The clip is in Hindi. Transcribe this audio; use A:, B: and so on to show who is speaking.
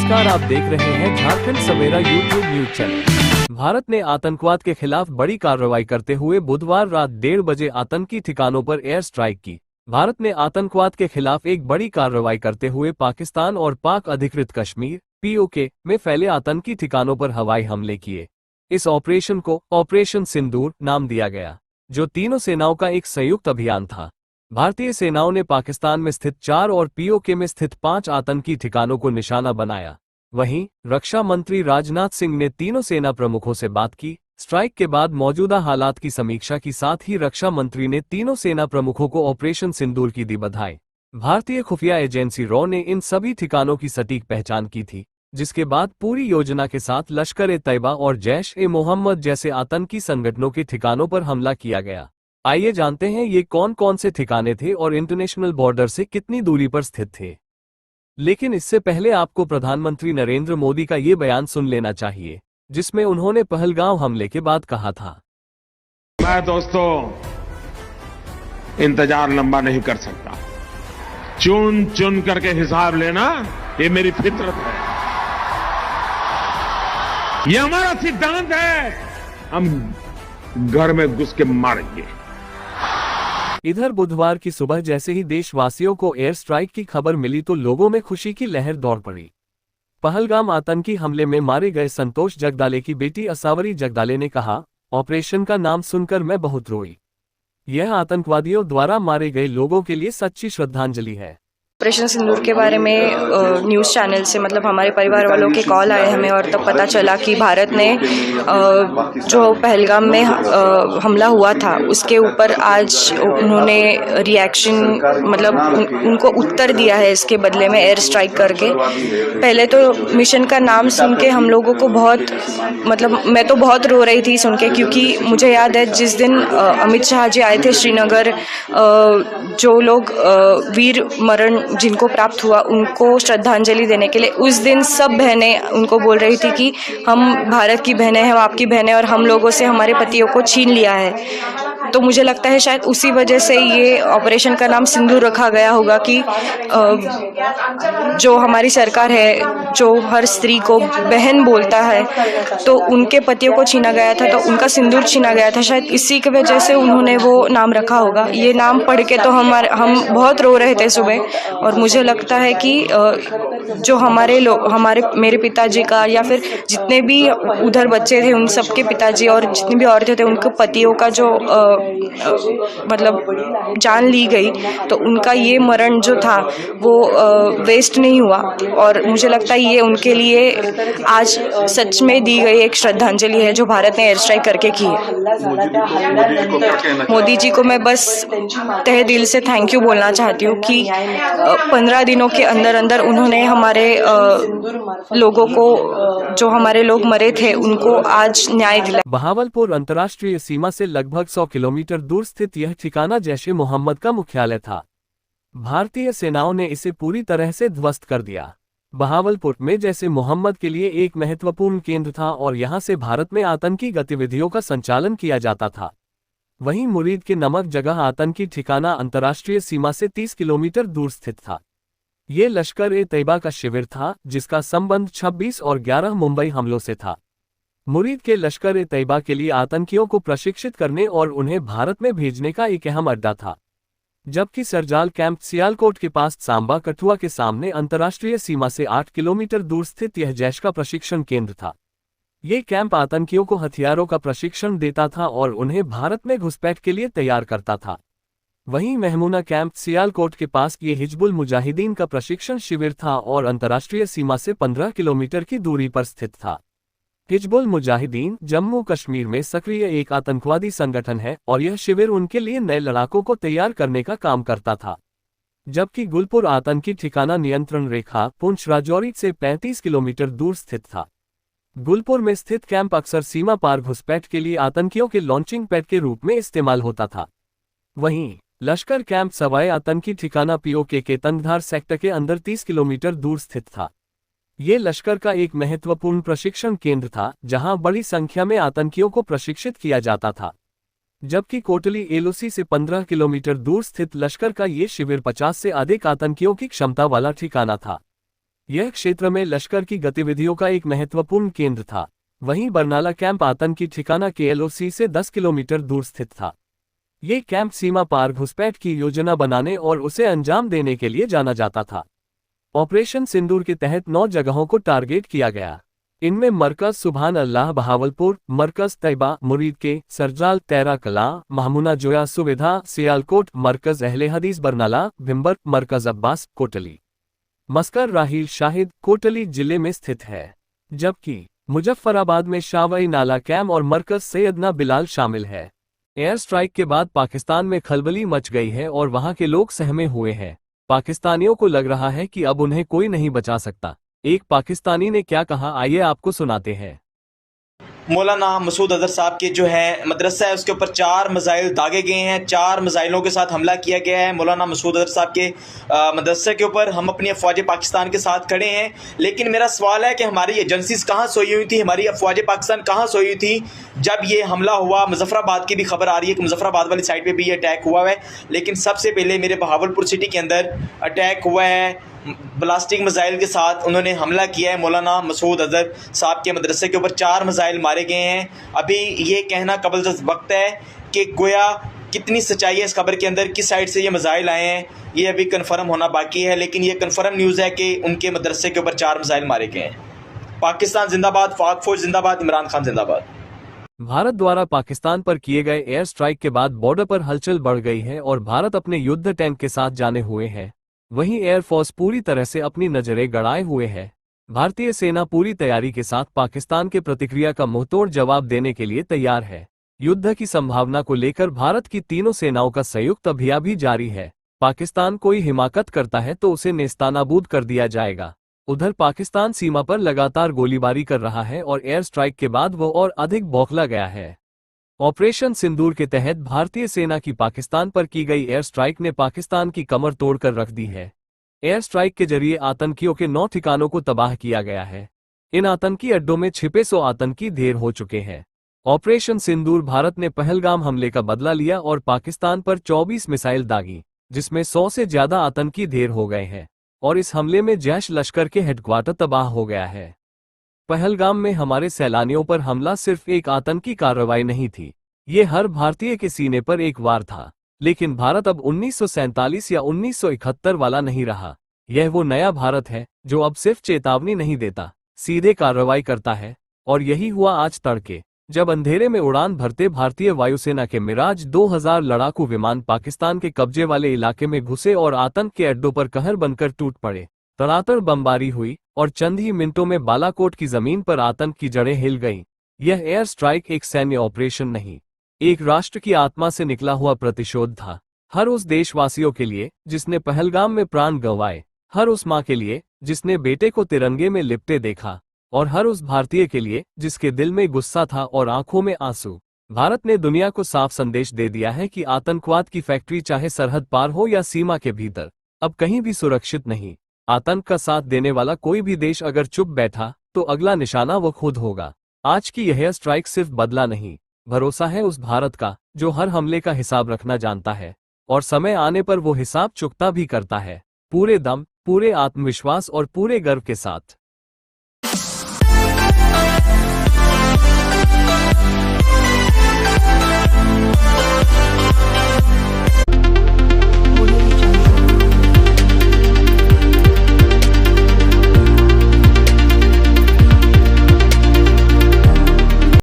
A: नमस्कार, आप देख रहे हैं झारखंड सवेरा यूट्यूब न्यूज चैनल। भारत ने आतंकवाद के खिलाफ बड़ी कार्रवाई करते हुए बुधवार रात 1:30 बजे आतंकी ठिकानों पर एयर स्ट्राइक की। भारत ने आतंकवाद के खिलाफ एक बड़ी कार्रवाई करते हुए पाकिस्तान और पाक अधिकृत कश्मीर (POK) में फैले आतंकी ठिकानों पर हवाई हमले किए। इस ऑपरेशन को ऑपरेशन सिंदूर नाम दिया गया, जो तीनों सेनाओं का एक संयुक्त अभियान था। भारतीय सेनाओं ने पाकिस्तान में स्थित 4 और POK में स्थित 5 आतंकी ठिकानों को निशाना बनाया। वहीं रक्षा मंत्री राजनाथ सिंह ने तीनों सेना प्रमुखों से बात की। स्ट्राइक के बाद मौजूदा हालात की समीक्षा की, साथ ही रक्षा मंत्री ने तीनों सेना प्रमुखों को ऑपरेशन सिंदूर की दी बधाई। भारतीय खुफिया एजेंसी रॉ ने इन सभी ठिकानों की सटीक पहचान की थी, जिसके बाद पूरी योजना के साथ लश्कर-ए-तैयबा और जैश-ए-मोहम्मद जैसे आतंकी संगठनों के ठिकानों पर हमला किया गया। आइए जानते हैं ये कौन कौन से ठिकाने थे और इंटरनेशनल बॉर्डर से कितनी दूरी पर स्थित थे। लेकिन इससे पहले आपको प्रधानमंत्री नरेंद्र मोदी का ये बयान सुन लेना चाहिए, जिसमें उन्होंने पहलगांव हमले के बाद कहा था।
B: मैं दोस्तों इंतजार लंबा नहीं कर सकता। चुन चुन करके हिसाब लेना ये मेरी फितरत है, ये हमारा सिद्धांत है। हम घर में घुस के मारेंगे।
A: इधर बुधवार की सुबह जैसे ही देशवासियों को एयर स्ट्राइक की खबर मिली तो लोगों में खुशी की लहर दौड़ पड़ी। पहलगाम आतंकी हमले में मारे गए संतोष जगदाले की बेटी असावरी जगदाले ने कहा, ऑपरेशन का नाम सुनकर मैं बहुत रोई। यह आतंकवादियों द्वारा मारे गए लोगों के लिए सच्ची श्रद्धांजलि है।
C: ऑपरेशन सिंदूर के बारे में न्यूज़ चैनल से मतलब हमारे परिवार वालों के कॉल आए हमें, और तब पता चला कि भारत ने जो पहलगाम में हमला हुआ था उसके ऊपर आज उन्होंने रिएक्शन मतलब उनको उत्तर दिया है इसके बदले में एयर स्ट्राइक करके। पहले तो मिशन का नाम सुन के हम लोगों को बहुत मतलब मैं तो बहुत रो रही थी सुन के, क्योंकि मुझे याद है जिस दिन अमित शाह जी आए थे श्रीनगर, जो लोग वीर मरण जिनको प्राप्त हुआ उनको श्रद्धांजलि देने के लिए, उस दिन सब बहनें उनको बोल रही थी कि हम भारत की बहनें हैं, हम आपकी बहनें, और हम लोगों से हमारे पतियों को छीन लिया है। तो मुझे लगता है शायद उसी वजह से ये ऑपरेशन का नाम सिंदूर रखा गया होगा कि जो हमारी सरकार है जो हर स्त्री को बहन बोलता है, तो उनके पतियों को छीना गया था, तो उनका सिंदूर छीना गया था, शायद इसी की वजह से उन्होंने वो नाम रखा होगा। ये नाम पढ़ के तो हम बहुत रो रहे थे सुबह, और मुझे लगता है कि जो मेरे पिताजी का या फिर जितने भी उधर बच्चे थे उन सबके पिताजी और जितनी भी औरतें थे उनके पतियों का जो मतलब जान ली गई, तो उनका ये मरण जो था वो वेस्ट नहीं हुआ। और मुझे लगता है ये उनके लिए आज सच में दी गई एक श्रद्धांजलि है जो भारत ने एयर स्ट्राइक करके की है। मोदी जी को मैं बस तहे दिल से थैंक यू बोलना चाहती हूँ कि 15 दिनों के अंदर अंदर उन्होंने हमारे लोगों को, जो हमारे लोग मरे थे, उनको आज न्याय दिलाया।
A: बहावलपुर अंतर्राष्ट्रीय सीमा से लगभग 100 किलोमीटर दूर स्थित यह ठिकाना जैश-ए-मोहम्मद का मुख्यालय था। भारतीय सेनाओं ने इसे पूरी तरह से ध्वस्त कर दिया। बहावलपुर में जैश-ए-मोहम्मद के लिए एक महत्वपूर्ण केंद्र था और यहां से भारत में आतंकी गतिविधियों का संचालन किया जाता था। वहीं मुरीद के नमक जगह आतंकी ठिकाना अंतर्राष्ट्रीय सीमा से 30 किलोमीटर दूर स्थित था। ये लश्कर-ए-तैयबा का शिविर था, जिसका संबंध 26 और 11 मुंबई हमलों से था। मुरीद के लश्कर-ए-तैयबा के लिए आतंकियों को प्रशिक्षित करने और उन्हें भारत में भेजने का एक अहम अड्डा था, जबकि सरजाल कैंप सियालकोट के पास सांबा कठुआ के सामने अंतर्राष्ट्रीय सीमा से 8 किलोमीटर दूर स्थित यह जैश का प्रशिक्षण केंद्र था। ये कैंप आतंकियों को हथियारों का प्रशिक्षण देता था और उन्हें भारत में घुसपैठ के लिए तैयार करता था। वहीं महमूना कैंप सियालकोट के पास ये हिजबुल मुजाहिदीन का प्रशिक्षण शिविर था और अंतर्राष्ट्रीय सीमा से 15 किलोमीटर की दूरी पर स्थित था। हिजबुल मुजाहिदीन जम्मू कश्मीर में सक्रिय एक आतंकवादी संगठन है और यह शिविर उनके लिए नए लड़ाकों को तैयार करने का काम करता था। जबकि गुलपुर आतंकी ठिकाना नियंत्रण रेखा पुंछ राजौरी से 35 किलोमीटर दूर स्थित था। गुलपुर में स्थित कैंप अक्सर सीमा पार घुसपैठ के लिए आतंकियों के लॉन्चिंग पैड के रूप में इस्तेमाल होता था। वहीं लश्कर कैंप सवाई आतंकी ठिकाना POK के तंगधार सेक्टर के अंदर 30 किलोमीटर दूर स्थित था। ये लश्कर का एक महत्वपूर्ण प्रशिक्षण केंद्र था, जहां बड़ी संख्या में आतंकियों को प्रशिक्षित किया जाता था। जबकि कोटली एलओसी से 15 किलोमीटर दूर स्थित लश्कर का ये शिविर 50 से अधिक आतंकियों की क्षमता वाला ठिकाना था। यह क्षेत्र में लश्कर की गतिविधियों का एक महत्वपूर्ण केंद्र था। वहीं बरनाला कैंप आतंकी ठिकाना KLOC से 10 किलोमीटर दूर स्थित था। ये कैंप सीमा पार घुसपैठ की योजना बनाने और उसे अंजाम देने के लिए जाना जाता था। ऑपरेशन सिंदूर के तहत 9 जगहों को टारगेट किया गया। इनमें मरकज सुभान अल्लाह बहावलपुर, मरकज तैयबा मुरीद के, सरजाल तेरा कला, महमुना जोया सुविधा सियालकोट, मरकज अहले हदीस बरनाला भिम्बर, मरकज अब्बास कोटली मस्कर राहील शाहिद कोटली जिले में स्थित है, जबकि मुजफ्फराबाद में शावई नाला कैंप और मरकज सैयदना बिलाल शामिल है। एयर स्ट्राइक के बाद पाकिस्तान में खलबली मच गई है और वहां के लोग सहमे हुए हैं। पाकिस्तानियों को लग रहा है कि अब उन्हें कोई नहीं बचा सकता। एक पाकिस्तानी ने क्या कहा, आइए आपको सुनाते हैं।
D: मौलाना मसूद अजहर साहब के जो है मदरसा है उसके ऊपर 4 मिसाइल दागे गए हैं, 4 मिसाइलों के साथ हमला किया गया है मौलाना मसूद अजहर साहब के मदरसे के ऊपर। हम अपनी अफवाज पाकिस्तान के साथ खड़े हैं, लेकिन मेरा सवाल है कि हमारी एजेंसीज कहाँ सोई हुई थी, हमारी अफवाज पाकिस्तान कहाँ सोई हुई थी जब ये हमला हुआ। मुजफ्फराबाद की भी खबर आ रही है कि मुजफ्फराबाद वाली साइड पर भी ये अटैक हुआ है, लेकिन सबसे पहले मेरे बहावलपुर सिटी के अंदर अटैक हुआ है ब्लास्टिक मिसाइल के साथ। उन्होंने हमला किया है मौलाना मसूद अजहर साहब के मदरसे के ऊपर, 4 मिसाइल मारे गए हैं। अभी ये कहना कबल वक्त है कि गोया कितनी सच्चाई है इस खबर के अंदर, किस साइड से ये मिसाइल आए हैं, ये अभी कन्फर्म होना बाकी है। लेकिन ये कन्फर्म न्यूज़ है कि उनके मदरसे के ऊपर 4 मिसाइल मारे गए हैं। पाकिस्तान जिंदाबाद, पाक फौज जिंदाबाद, इमरान खान जिंदाबाद।
A: भारत द्वारा पाकिस्तान पर किए गए एयर स्ट्राइक के बाद बॉर्डर पर हलचल बढ़ गई है और भारत अपने युद्ध टैंक के साथ जाने हुए है। वहीं एयरफोर्स पूरी तरह से अपनी नजरें गड़ाए हुए है। भारतीय सेना पूरी तैयारी के साथ पाकिस्तान के प्रतिक्रिया का मुंहतोड़ जवाब देने के लिए तैयार है। युद्ध की संभावना को लेकर भारत की तीनों सेनाओं का संयुक्त अभियान भी जारी है। पाकिस्तान कोई हिमाकत करता है तो उसे नेस्तानाबूद कर दिया जाएगा। उधर पाकिस्तान सीमा पर लगातार गोलीबारी कर रहा है और एयर स्ट्राइक के बाद वो और अधिक बौखला गया है। ऑपरेशन सिंदूर के तहत भारतीय सेना की पाकिस्तान पर की गई एयर स्ट्राइक ने पाकिस्तान की कमर तोड़कर रख दी है। एयर स्ट्राइक के जरिए आतंकियों के 9 ठिकानों को तबाह किया गया है। इन आतंकी अड्डों में छिपे 100 आतंकी ढेर हो चुके हैं। ऑपरेशन सिंदूर भारत ने पहलगाम हमले का बदला लिया और पाकिस्तान पर 24 मिसाइल दागी, जिसमें 100 से ज्यादा आतंकी ढेर हो गए हैं और इस हमले में जैश लश्कर के हेडक्वार्टर तबाह हो गया है। पहलगाम में हमारे सैलानियों पर हमला सिर्फ एक आतंकी कार्रवाई नहीं थी, ये हर भारतीय के सीने पर एक वार था। लेकिन भारत अब 1947 या 1971 वाला नहीं रहा। यह वो नया भारत है जो अब सिर्फ चेतावनी नहीं देता, सीधे कार्रवाई करता है। और यही हुआ आज तड़के, जब अंधेरे में उड़ान भरते भारतीय वायुसेना के मिराज 2000 लड़ाकू विमान पाकिस्तान के कब्जे वाले इलाके में घुसे और आतंक के अड्डों पर कहर बनकर टूट पड़े। तड़ातड़ बमबारी हुई और चंद ही मिनटों में बालाकोट की जमीन पर आतंक की जड़ें हिल गईं। यह एयर स्ट्राइक एक सैन्य ऑपरेशन नहीं, एक राष्ट्र की आत्मा से निकला हुआ प्रतिशोध था। हर उस देशवासियों के लिए जिसने पहलगाम में प्राण गंवाए, हर उस माँ के लिए जिसने बेटे को तिरंगे में लिपटे देखा, और हर उस भारतीय के लिए जिसके दिल में गुस्सा था और आंखों में आंसू। भारत ने दुनिया को साफ संदेश दे दिया है कि आतंकवाद की फैक्ट्री चाहे सरहद पार हो या सीमा के भीतर, अब कहीं भी सुरक्षित नहीं। आतंक का साथ देने वाला कोई भी देश अगर चुप बैठा तो अगला निशाना वो खुद होगा। आज की यह स्ट्राइक सिर्फ बदला नहीं, भरोसा है उस भारत का जो हर हमले का हिसाब रखना जानता है और समय आने पर वो हिसाब चुकता भी करता है, पूरे दम, पूरे आत्मविश्वास और पूरे गर्व के साथ।